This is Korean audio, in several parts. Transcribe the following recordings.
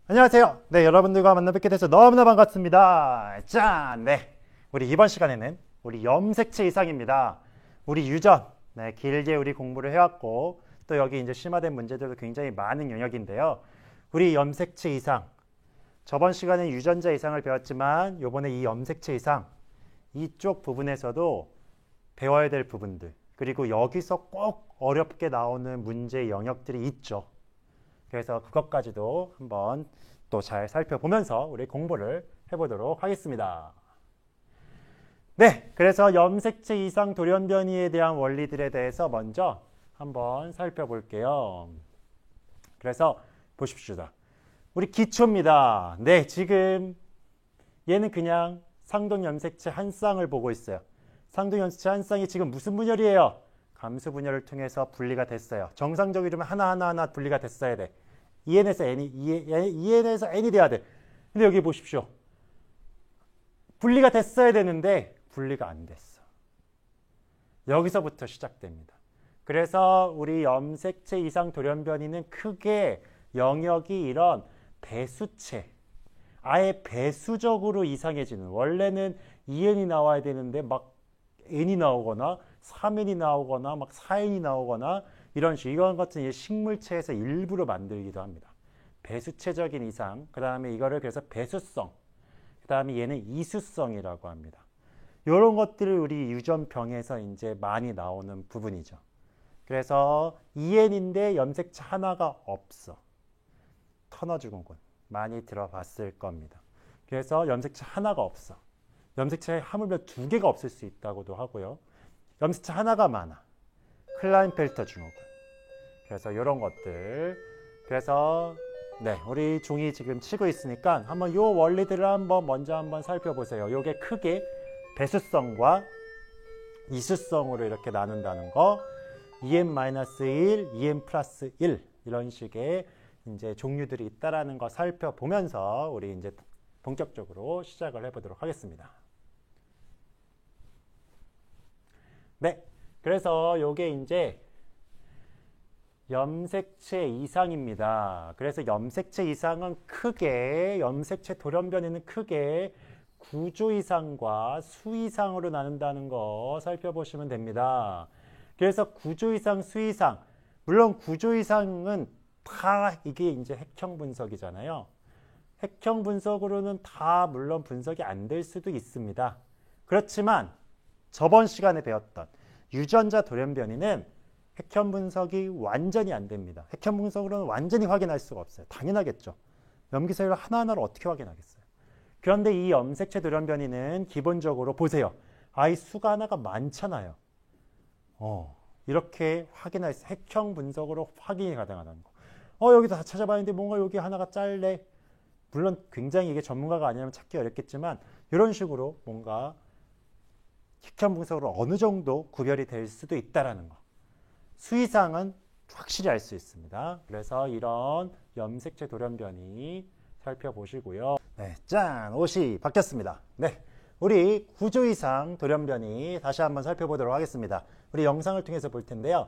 안녕하세요. 네, 여러분들과 만나 뵙게 돼서 너무나 반갑습니다. 짠! 네, 우리 이번 시간에는 우리 염색체 이상입니다. 우리 유전, 네, 길게 우리 공부를 해왔고 또 여기 이제 심화된 문제들도 굉장히 많은 영역인데요. 우리 염색체 이상, 저번 시간에 유전자 이상을 배웠지만 요번에 이 염색체 이상, 이쪽 부분에서도 배워야 될 부분들, 그리고 여기서 꼭 어렵게 나오는 문제 영역들이 있죠. 그래서 그것까지도 한번 또 잘 살펴보면서 우리 공부를 해보도록 하겠습니다. 네, 그래서 염색체 이상 돌연변이에 대한 원리들에 대해서 먼저 한번 살펴볼게요. 그래서 보십시오. 우리 기초입니다. 네, 지금 얘는 그냥 상동 염색체 한 쌍을 보고 있어요. 상동 염색체 한 쌍이 지금 무슨 분열이에요? 감수 분열을 통해서 분리가 됐어요. 정상적이라면 하나하나 분리가 됐어야 돼. EN에서 N이, EN에서 N이 돼야 돼. 근데 여기 보십시오. 분리가 됐어야 되는데 분리가 안 됐어. 여기서부터 시작됩니다. 그래서 우리 염색체 이상 돌연변이는 크게 영역이 이런 배수체, 아예 배수적으로 이상해지는, 원래는 2N이 나와야 되는데 막 N이 나오거나 3N이 나오거나 막 4N이 나오거나 이런 식, 이건 같은 식물체에서 일부러 만들기도 합니다. 배수체적인 이상, 그 다음에 이거를 그래서 배수성, 그 다음에 얘는 이수성이라고 합니다. 이런 것들을 우리 유전병에서 이제 많이 나오는 부분이죠. 그래서 EN인데 염색체 하나가 없어. 터너 증후군 많이 들어봤을 겁니다. 그래서 염색체 하나가 없어. 염색체 하물며 2개가 없을 수 있다고도 하고요. 염색체 하나가 많아. 클라인펠터 증후군. 그래서 이런 것들. 그래서 네, 우리 종이 지금 치고 있으니까 한번 요 원리들을 먼저 한번 살펴보세요. 요게 크게 배수성과 이수성으로 이렇게 나눈다는 거. EN-1, EN+1 이런 식의 이제 종류들이 있다라는 거 살펴보면서 우리 이제 본격적으로 시작을 해보도록 하겠습니다. 네, 그래서 요게 이제 염색체 이상입니다. 그래서 염색체 이상은 크게, 염색체 돌연변이는 크게 구조 이상과 수 이상으로 나눈다는 거 살펴보시면 됩니다. 그래서 구조 이상, 수 이상, 물론 구조 이상은 다 이게 이제 핵형 분석이잖아요. 핵형 분석으로는 다 물론 분석이 안 될 수도 있습니다. 그렇지만 저번 시간에 배웠던 유전자 돌연변이는 핵형 분석이 완전히 안 됩니다. 핵형 분석으로는 완전히 확인할 수가 없어요. 당연하겠죠. 염기서열 하나하나를 어떻게 확인하겠어요. 그런데 이 염색체 돌연변이는 기본적으로 보세요. 아이 수가 하나가 많잖아요. 이렇게 확인할 수, 핵형 분석으로 확인이 가능하다는 거. 여기다 다 찾아봤는데 뭔가 여기 하나가 짧네. 물론 굉장히 이게 전문가가 아니라면 찾기 어렵겠지만 이런 식으로 뭔가 핵형 분석으로 어느 정도 구별이 될 수도 있다는 거. 수 이상은 확실히 알 수 있습니다. 그래서 이런 염색체 돌연변이 살펴보시고요. 네, 짠! 옷이 바뀌었습니다. 네, 우리 구조 이상 돌연변이 다시 한번 살펴보도록 하겠습니다. 우리 영상을 통해서 볼 텐데요.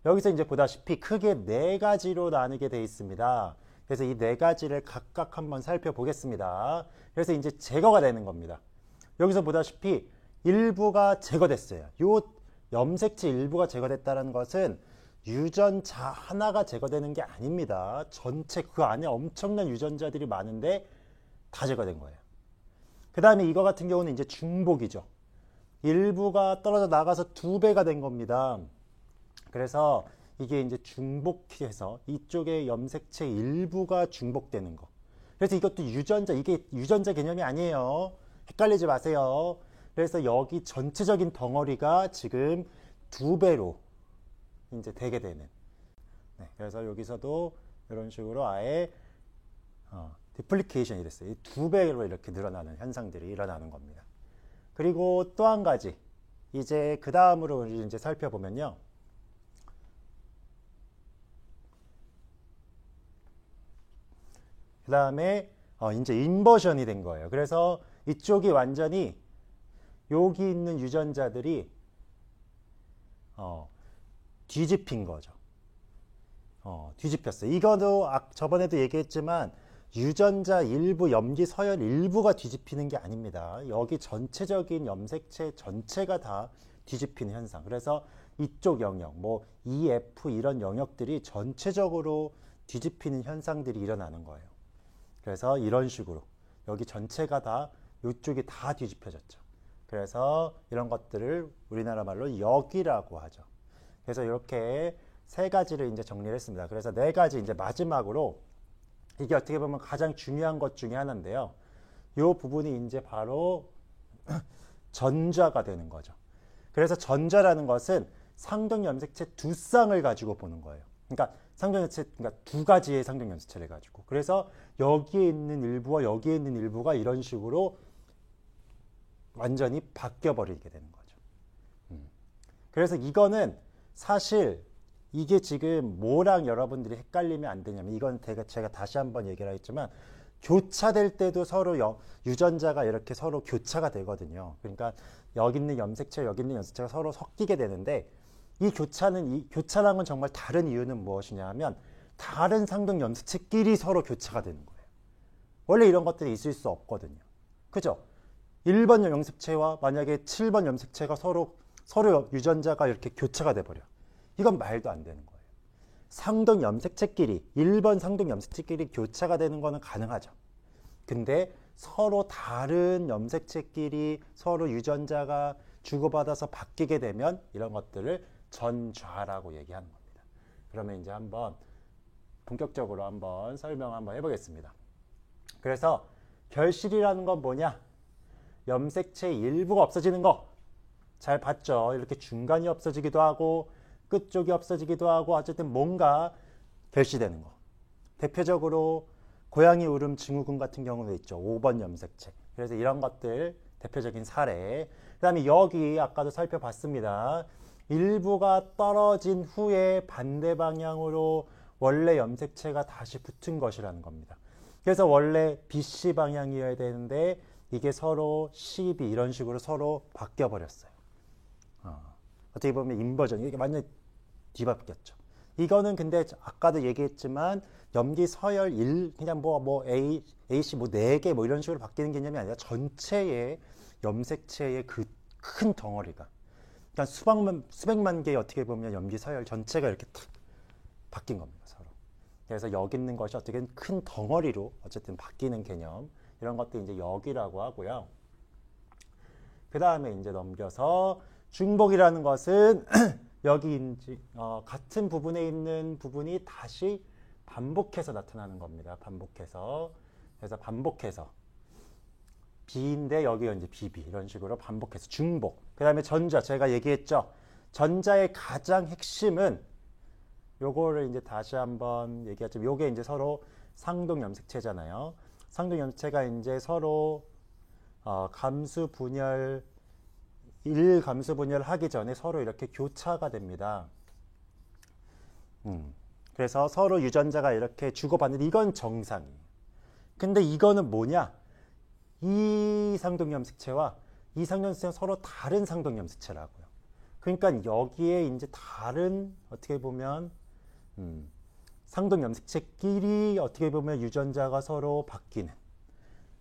여기서 이제 보다시피 크게 4가지로 나누게 되어 있습니다. 그래서 이 4가지를 각각 한번 살펴보겠습니다. 그래서 이제 제거가 되는 겁니다. 여기서 보다시피 일부가 제거됐어요. 요 염색체 일부가 제거됐다는 것은 유전자 하나가 제거되는 게 아닙니다. 전체 그 안에 엄청난 유전자들이 많은데 다 제거된 거예요. 그 다음에 이거 같은 경우는 이제 중복이죠. 일부가 떨어져 나가서 2배가 된 겁니다. 그래서 이게 이제 중복해서 이쪽에 염색체 일부가 중복되는 거. 그래서 이것도 유전자, 이게 유전자 개념이 아니에요. 헷갈리지 마세요. 그래서 여기 전체적인 덩어리가 지금 2배로 이제 되게 되는. 네, 그래서 여기서도 이런 식으로 아예 디플리케이션이 됐어요. 2배로 이렇게 늘어나는 현상들이 일어나는 겁니다. 그리고 또 한 가지, 이제 그 다음으로 이제 살펴보면요. 그 다음에 이제 인버전이 된 거예요. 그래서 이쪽이 완전히 여기 있는 유전자들이 뒤집힌 거죠. 뒤집혔어요. 이거도 저번에도 얘기했지만 유전자 일부, 염기 서열 일부가 뒤집히는 게 아닙니다. 여기 전체적인 염색체 전체가 다 뒤집히는 현상. 그래서 이쪽 영역, 뭐 EF 이런 영역들이 전체적으로 뒤집히는 현상들이 일어나는 거예요. 그래서 이런 식으로 여기 전체가 다 이쪽이 다 뒤집혀졌죠. 그래서 이런 것들을 우리나라 말로 역이라고 하죠. 그래서 이렇게 세 가지를 이제 정리를 했습니다. 그래서 네 가지 이제 마지막으로 이게 어떻게 보면 가장 중요한 것 중에 하나인데요. 이 부분이 이제 바로 전자가 되는 거죠. 그래서 전자라는 것은 상등 염색체 두 쌍을 가지고 보는 거예요. 그러니까 상등 염색체, 그러니까 두 가지의 상등 염색체를 가지고. 그래서 여기에 있는 일부와 여기에 있는 일부가 이런 식으로 완전히 바뀌어 버리게 되는 거죠. 그래서 이거는 사실 이게 지금 뭐랑 여러분들이 헷갈리면 안 되냐면, 이건 제가 다시 한번 얘기를 하겠지만 교차될 때도 서로 유전자가 이렇게 서로 교차가 되거든요. 그러니까 여기 있는 염색체, 여기 있는 염색체가 서로 섞이게 되는데, 이 교차라는 건 정말 다른 이유는 무엇이냐 하면 다른 상등 염색체끼리 서로 교차가 되는 거예요. 원래 이런 것들이 있을 수 없거든요. 그죠? 1번 염색체와 만약에 7번 염색체가 서로 유전자가 이렇게 교차가 돼버려. 이건 말도 안 되는 거예요. 상등 염색체끼리, 1번 상등 염색체끼리 교차가 되는 거는 가능하죠. 근데 서로 다른 염색체끼리 서로 유전자가 주고받아서 바뀌게 되면 이런 것들을 전좌라고 얘기하는 겁니다. 그러면 이제 한번 본격적으로 한번 설명 한번 해보겠습니다. 그래서 결실이라는 건 뭐냐? 염색체 일부가 없어지는 거. 잘 봤죠? 이렇게 중간이 없어지기도 하고 끝쪽이 없어지기도 하고 어쨌든 뭔가 결실되는 거. 대표적으로 고양이 울음 증후군 같은 경우도 있죠. 5번 염색체. 그래서 이런 것들 대표적인 사례. 그 다음에 여기 아까도 살펴봤습니다. 일부가 떨어진 후에 반대 방향으로 원래 염색체가 다시 붙은 것이라는 겁니다. 그래서 원래 BC 방향이어야 되는데 이게 서로 CB 이런 식으로 서로 바뀌어 버렸어요. 어떻게 보면 인버전, 이게 완전히 뒤바뀌었죠. 이거는 근데 아까도 얘기했지만 염기 서열 1, 그냥 AC 뭐 4개 뭐 이런 식으로 바뀌는 개념이 아니라 전체의 염색체의 그 큰 덩어리가, 그러니까 수백만 개의 어떻게 보면 염기 서열 전체가 이렇게 탁 바뀐 겁니다, 서로. 그래서 여기 있는 것이 어떻게 큰 덩어리로 어쨌든 바뀌는 개념, 이런 것도 이제 역이라고 하고요. 그 다음에 이제 넘겨서 중복이라는 것은 여기 같은 부분에 있는 부분이 다시 반복해서 나타나는 겁니다. 반복해서. 그래서 반복해서 B인데 여기가 이제 BB 이런 식으로 반복해서 중복. 그 다음에 전자, 제가 얘기했죠. 전자의 가장 핵심은 요거를 이제 다시 한번 얘기하자면 요게 이제 서로 상등 염색체잖아요. 상등 염색체가 이제 서로 감수 분열, 1감수 분열 하기 전에 서로 이렇게 교차가 됩니다. 그래서 서로 유전자가 이렇게 주고받는, 이건 정상이에요. 근데 이거는 뭐냐? 이 상등 염색체와 이 상등 염색체는 서로 다른 상등 염색체라고요. 그러니까 여기에 이제 다른 어떻게 보면 상등 염색체끼리 어떻게 보면 유전자가 서로 바뀌는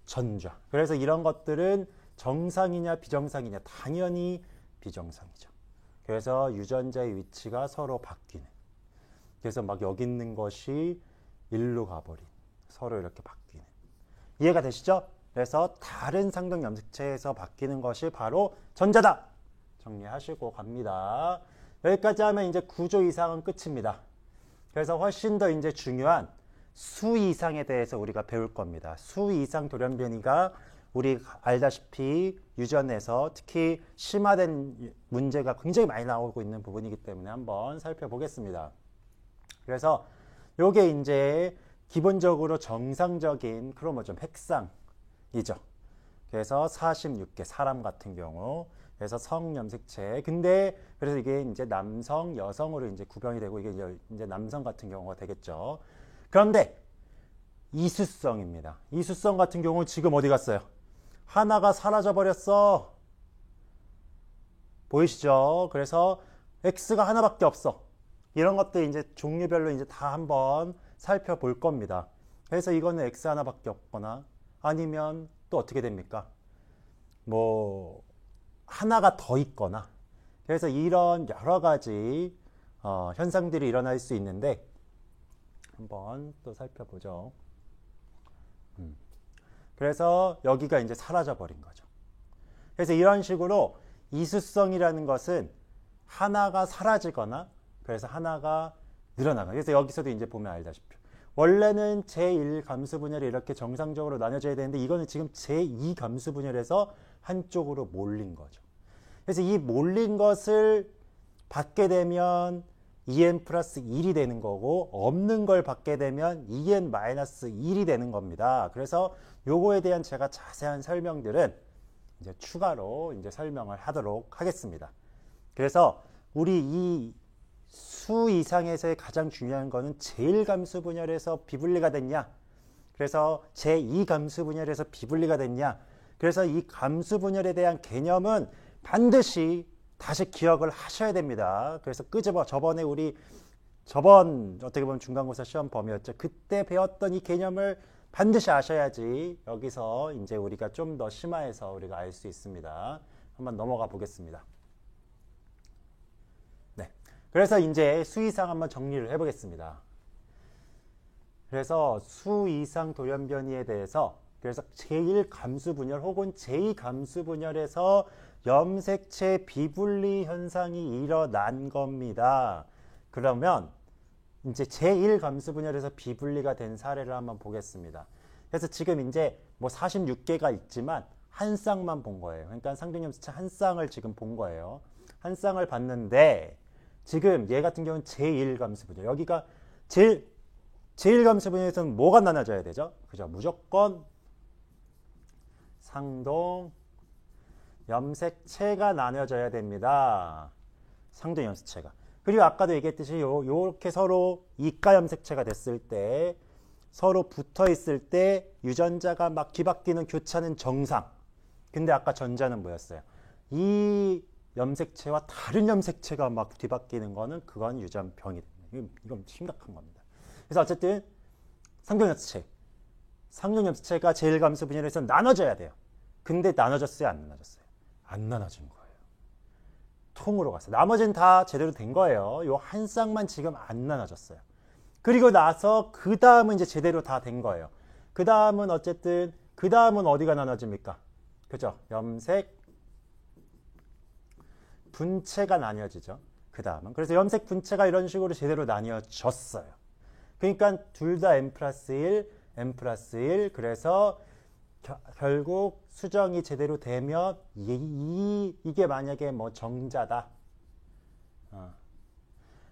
전좌. 그래서 이런 것들은 정상이냐 비정상이냐? 당연히 비정상이죠. 그래서 유전자의 위치가 서로 바뀌는. 그래서 막 여기 있는 것이 일로 가버린, 서로 이렇게 바뀌는. 이해가 되시죠? 그래서 다른 상등 염색체에서 바뀌는 것이 바로 전자다. 정리하시고 갑니다. 여기까지 하면 이제 구조 이상은 끝입니다. 그래서 훨씬 더 이제 중요한 수 이상에 대해서 우리가 배울 겁니다. 수 이상 돌연변이가 우리 알다시피 유전에서 특히 심화된 문제가 굉장히 많이 나오고 있는 부분이기 때문에 한번 살펴보겠습니다. 그래서 요게 이제 기본적으로 정상적인 크로모좀 핵상이죠. 그래서 46개, 사람 같은 경우. 그래서 성염색체. 근데 그래서 이게 이제 남성, 여성으로 이제 구별이 되고 이게 이제 남성 같은 경우가 되겠죠. 그런데 이수성입니다. 이수성 같은 경우 지금 어디 갔어요? 하나가 사라져 버렸어. 보이시죠? 그래서 X가 하나밖에 없어. 이런 것들 이제 종류별로 이제 다 한번 살펴볼 겁니다. 그래서 이거는 x 하나밖에 없거나 아니면 또 어떻게 됩니까? 뭐 하나가 더 있거나 그래서 이런 여러 가지 현상들이 일어날 수 있는데 한번 또 살펴보죠. 그래서 여기가 이제 사라져 버린 거죠. 그래서 이런 식으로 이수성이라는 것은 하나가 사라지거나 그래서 하나가 늘어나거나 그래서 여기서도 이제 보면 알다시피 원래는 제1 감수 분열이 이렇게 정상적으로 나눠져야 되는데 이거는 지금 제2 감수 분열에서 한쪽으로 몰린 거죠. 그래서 이 몰린 것을 받게 되면 2n 플러스 1이 되는 거고 없는 걸 받게 되면 2n 마이너스 1이 되는 겁니다. 그래서 요거에 대한 제가 자세한 설명들은 이제 추가로 이제 설명을 하도록 하겠습니다. 그래서 우리 이 수 이상에서의 가장 중요한 거는 제1감수 분열에서 비분리가 됐냐 그래서 제2감수 분열에서 비분리가 됐냐 그래서 이 감수 분열에 대한 개념은 반드시 다시 기억을 하셔야 됩니다. 그래서 저번에 우리 어떻게 보면 중간고사 시험 범위였죠. 그때 배웠던 이 개념을 반드시 아셔야지 여기서 이제 우리가 좀 더 심화해서 우리가 알 수 있습니다. 한번 넘어가 보겠습니다. 네. 그래서 이제 수 이상 한번 정리를 해보겠습니다. 그래서 수 이상 돌연변이에 대해서 그래서 제1감수 분열 혹은 제2감수 분열에서 염색체 비분리 현상이 일어난 겁니다. 그러면 이제 제1감수 분열에서 비분리가 된 사례를 한번 보겠습니다. 그래서 지금 이제 뭐 46개가 있지만 한 쌍만 본 거예요. 그러니까 상등염색체 한 쌍을 지금 본 거예요. 한 쌍을 봤는데 지금 얘 같은 경우는 제1감수 분열. 여기가 제1감수 분열에서는 뭐가 나눠져야 되죠? 그죠? 무조건 상동 염색체가 나눠져야 됩니다. 상동 염색체가. 그리고 아까도 얘기했듯이 요렇게 서로 이가 염색체가 됐을 때 서로 붙어 있을 때 유전자가 막 뒤바뀌는 교차는 정상. 근데 아까 전자는 뭐였어요? 이 염색체와 다른 염색체가 막 뒤바뀌는 거는 그건 유전병이 됩니다. 이건 심각한 겁니다. 그래서 어쨌든 상동 염색체가 제1감수 분열에서 나눠져야 돼요. 근데 나눠졌어요? 안 나눠졌어요? 안 나눠진 거예요. 통으로 갔어요. 나머지는 다 제대로 된 거예요. 요 한 쌍만 지금 안 나눠졌어요. 그리고 나서 그 다음은 이제 제대로 다 된 거예요. 그 다음은 어쨌든 그 다음은 어디가 나눠집니까? 그죠? 염색 분체가 나뉘어지죠. 그 다음은 그래서 염색 분체가 이런 식으로 제대로 나뉘어졌어요. 그러니까 둘 다 n 플러스 1, n 플러스 1 그래서 결국 수정이 제대로 되면 이게 만약에 뭐 정자다.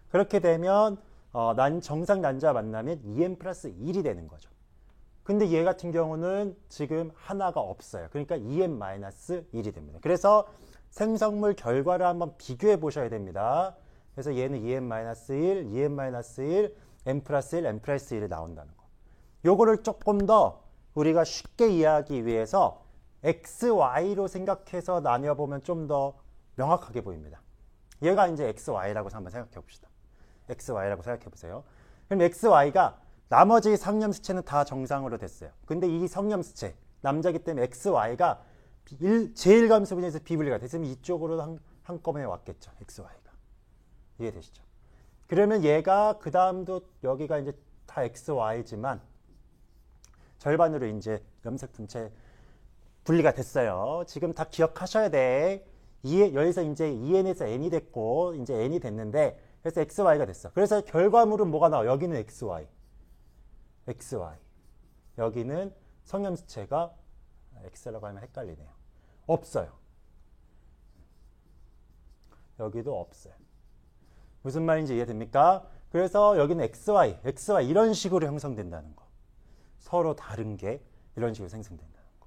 그렇게 되면 정상 난자 만나면 2n 플러스 1이 되는 거죠. 근데 얘 같은 경우는 지금 하나가 없어요. 그러니까 2n 마이너스 1이 됩니다. 그래서 생성물 결과를 한번 비교해 보셔야 됩니다. 그래서 얘는 2n 마이너스 1, 2n 마이너스 1, n 플러스 1, n 플러스 1이 나온다는 거. 요거를 조금 더 우리가 쉽게 이해하기 위해서 x, y로 생각해서 나뉘어보면 좀 더 명확하게 보입니다. 얘가 이제 x, y라고 한번 생각해 봅시다. x, y라고 생각해 보세요. 그럼 x, y가 나머지 상염수체는 다 정상으로 됐어요. 근데 이 성염수체, 남자기 때문에 x, y가 제1감수 분열에서 비분리가 됐으면 이쪽으로 한꺼번에 왔겠죠. x, y가. 이해되시죠? 그러면 얘가 그 다음도 여기가 이제 다 x, y지만 절반으로 이제 염색 분체 분리가 됐어요. 지금 다 기억하셔야 돼. 여기서 이제 2n에서 n이 됐고 이제 n이 됐는데 그래서 xy가 됐어. 그래서 결과물은 뭐가 나와? 여기는 xy. 여기는 성염수체가 x라고 하면 헷갈리네요. 없어요. 여기도 없어요. 무슨 말인지 이해됩니까? 그래서 여기는 xy 이런 식으로 형성된다는 거. 서로 다른 게 이런 식으로 생성된다는 거.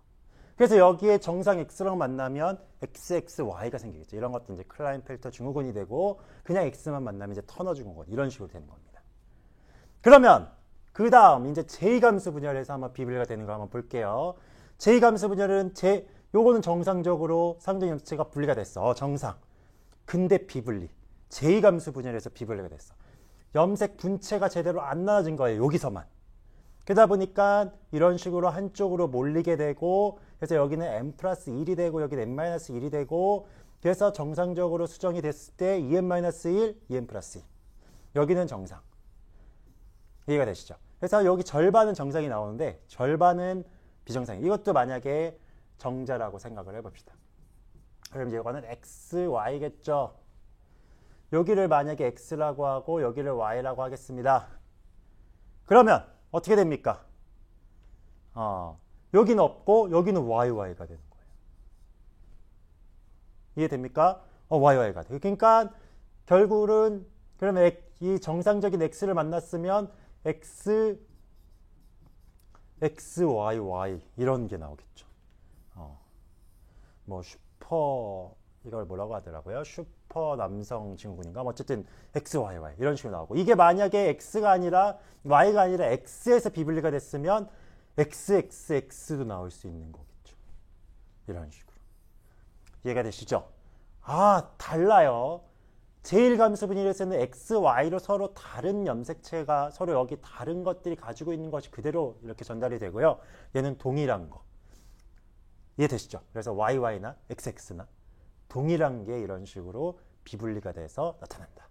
그래서 여기에 정상 x랑 만나면 xxy가 생기겠죠. 이런 것도 이제 클라인펠터 증후군이 되고 그냥 x만 만나면 이제 터너 증후군 이런 식으로 되는 겁니다. 그러면 그 다음 이제 제2감수 분열에서 한번 비분리가 되는 거 한번 볼게요. 제2감수 분열은 요거는 정상적으로 상등염색체가 분리가 됐어. 정상. 근데 비분리. 제2감수 분열에서 비분리가 됐어. 염색 분체가 제대로 안 나눠진 거예요. 여기서만. 그러다 보니까 이런 식으로 한쪽으로 몰리게 되고 그래서 여기는 n 플러스 1이 되고 여기는 n 마이너스 1이 되고 그래서 정상적으로 수정이 됐을 때 2n 마이너스 1, 2n 플러스 2 여기는 정상. 이해가 되시죠? 그래서 여기 절반은 정상이 나오는데 절반은 비정상이. 이것도 만약에 정자라고 생각을 해봅시다. 그럼 이제 이거는 x, y겠죠? 여기를 만약에 x라고 하고 여기를 y라고 하겠습니다. 그러면 어떻게 됩니까? 여기는 없고 여기는 YY가 되는 거예요. 이해됩니까? YY가 돼요. 그러니까 결국은 그러면 이 정상적인 X를 만났으면 X, XYY 이런 게 나오겠죠. 뭐 슈퍼 이걸 뭐라고 하더라고요? 슈퍼 남성 증후군인가? 어쨌든 XYY 이런 식으로 나오고 이게 만약에 X가 아니라 Y가 아니라 X에서 비분리가 됐으면 XXX도 나올 수 있는 거겠죠. 이런 식으로. 이해가 되시죠? 달라요. 제1감수분열에서는 X, Y로 서로 다른 염색체가 서로 여기 다른 것들이 가지고 있는 것이 그대로 이렇게 전달이 되고요. 얘는 동일한 거. 이해되시죠? 그래서 YY나 XX나 동일한 게 이런 식으로 비분리가 돼서 나타난다.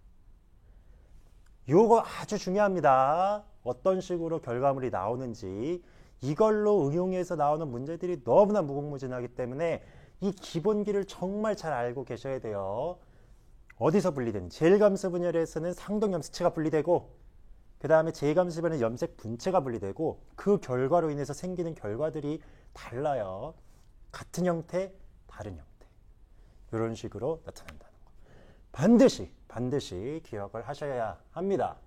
요거 아주 중요합니다. 어떤 식으로 결과물이 나오는지 이걸로 응용해서 나오는 문제들이 너무나 무궁무진하기 때문에 이 기본기를 정말 잘 알고 계셔야 돼요. 어디서 분리되는지. 제1감수분열에서는 상동염색체가 분리되고 그 다음에 제2감수분열은 염색 분체가 분리되고 그 결과로 인해서 생기는 결과들이 달라요. 같은 형태, 다른 형태. 이런 식으로 나타난다는 거. 반드시 기억을 하셔야 합니다.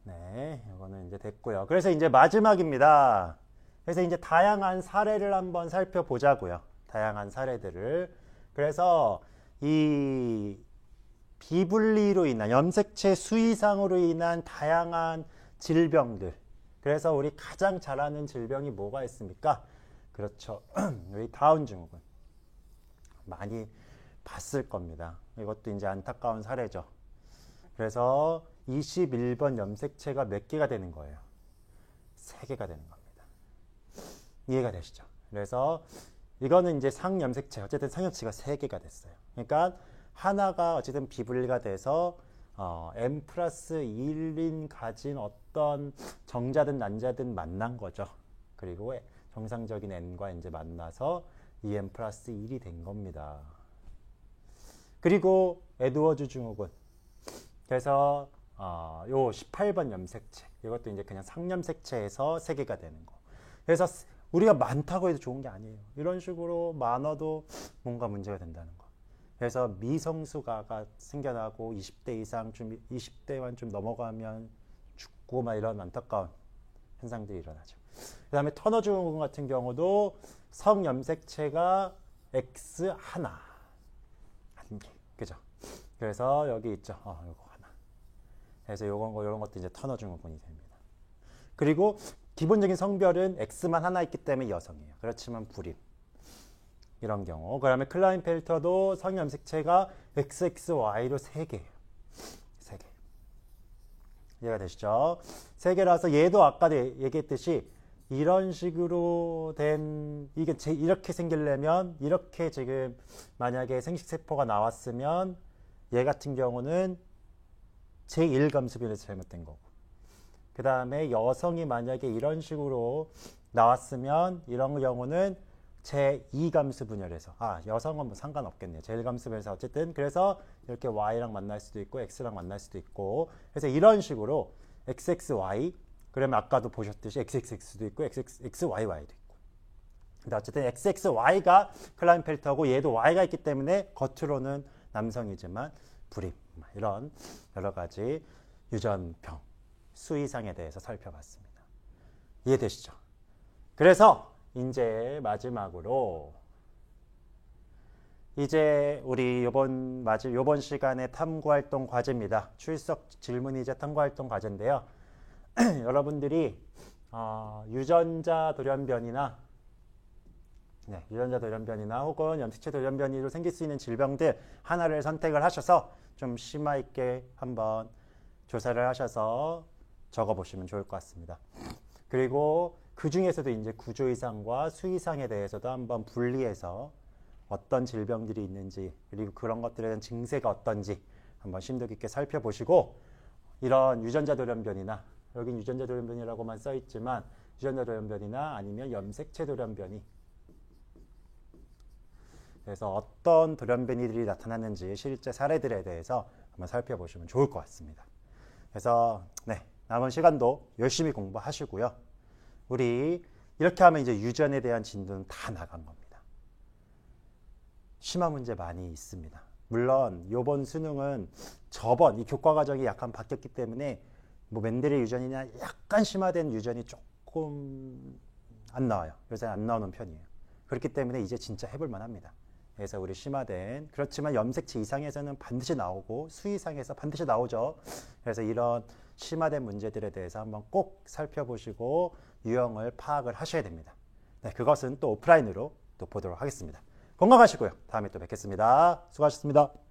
네, 이거는 이제 됐고요. 그래서 이제 마지막입니다. 그래서 이제 다양한 사례를 한번 살펴보자고요. 다양한 사례들을. 그래서 이 비분리로 인한 염색체 수이상으로 인한 다양한 질병들. 그래서 우리 가장 잘 아는 질병이 뭐가 있습니까? 그렇죠. 우리 다운 증후군. 많이 봤을 겁니다. 이것도 이제 안타까운 사례죠. 그래서 21번 염색체가 몇 개가 되는 거예요? 3개가 되는 겁니다. 이해가 되시죠? 그래서 이거는 이제 상염색체, 어쨌든 상염체가 3개가 됐어요. 그러니까 하나가 어쨌든 비분리가 돼서 n 플러스 1인 가진 어떤 정자든 난자든 만난 거죠. 그리고 정상적인 n과 이제 만나서 2n 플러스 1이 된 겁니다. 그리고 에드워즈 증후군. 그래서 요 18번 염색체. 이것도 이제 그냥 상염색체에서 3개가 되는 거. 그래서 우리가 많다고 해도 좋은 게 아니에요. 이런 식으로 많아도 뭔가 문제가 된다는 거. 그래서 미성수가가 생겨나고 20대 이상 좀 20대만 좀 넘어가면 죽고 막 이런 안타까운 현상들이 일어나죠. 그 다음에 터너 증후군 같은 경우도 성염색체가 X 하나. 한 개. 그죠? 그래서 여기 있죠. 요거 하나. 그래서 요런 것도 이제 터너 증후군이 됩니다. 그리고 기본적인 성별은 X만 하나 있기 때문에 여성이에요. 그렇지만 불임. 이런 경우. 그 다음에 클라인펠터도 성염색체가 XXY로 3개예요. 3개. 이해가 되시죠? 3개라서 얘도 아까 얘기했듯이 이런 식으로 된 이게 이렇게 생기려면 이렇게 지금 만약에 생식세포가 나왔으면 얘 같은 경우는 제1감수분열에서 잘못된 거고 그 다음에 여성이 만약에 이런 식으로 나왔으면 이런 경우는 제2감수분열에서 여성은 뭐 상관없겠네요. 제1감수분열에서 어쨌든 그래서 이렇게 Y랑 만날 수도 있고 X랑 만날 수도 있고 그래서 이런 식으로 XXY 그러면 아까도 보셨듯이 XXX도 있고 XXYY도 있고 근데 어쨌든 XXY가 클라인펠터고 얘도 Y가 있기 때문에 겉으로는 남성이지만 불임 이런 여러 가지 유전병 수이상에 대해서 살펴봤습니다. 이해되시죠? 그래서 이제 마지막으로 이제 우리 요번 시간에 탐구활동 과제입니다. 출석 질문이자 탐구활동 과제인데요. 여러분들이 유전자 돌연변이나 혹은 염색체 돌연변이로 생길 수 있는 질병들 하나를 선택을 하셔서 좀 심화 있게 한번 조사를 하셔서 적어보시면 좋을 것 같습니다. 그리고 그 중에서도 이제 구조 이상과 수 이상에 대해서도 한번 분리해서 어떤 질병들이 있는지 그리고 그런 것들에 대한 증세가 어떤지 한번 심도 깊게 살펴보시고 이런 유전자 돌연변이나 여긴 유전자 돌연변이라고만 써 있지만 유전자 돌연변이나 아니면 염색체 돌연변이 그래서 어떤 돌연변이들이 나타났는지 실제 사례들에 대해서 한번 살펴보시면 좋을 것 같습니다. 그래서 네, 남은 시간도 열심히 공부하시고요. 우리 이렇게 하면 이제 유전에 대한 진도는 다 나간 겁니다. 심화 문제 많이 있습니다. 물론 이번 수능은 저번 이 교과 과정이 약간 바뀌었기 때문에 뭐 멘델의 유전이나 약간 심화된 유전이 조금 안 나와요. 요새 안 나오는 편이에요. 그렇기 때문에 이제 진짜 해볼 만합니다. 그래서 우리 심화된 그렇지만 염색체 이상에서는 반드시 나오고 수 이상에서 반드시 나오죠. 그래서 이런 심화된 문제들에 대해서 한번 꼭 살펴보시고 유형을 파악을 하셔야 됩니다. 네, 그것은 또 오프라인으로 또 보도록 하겠습니다. 건강하시고요. 다음에 또 뵙겠습니다. 수고하셨습니다.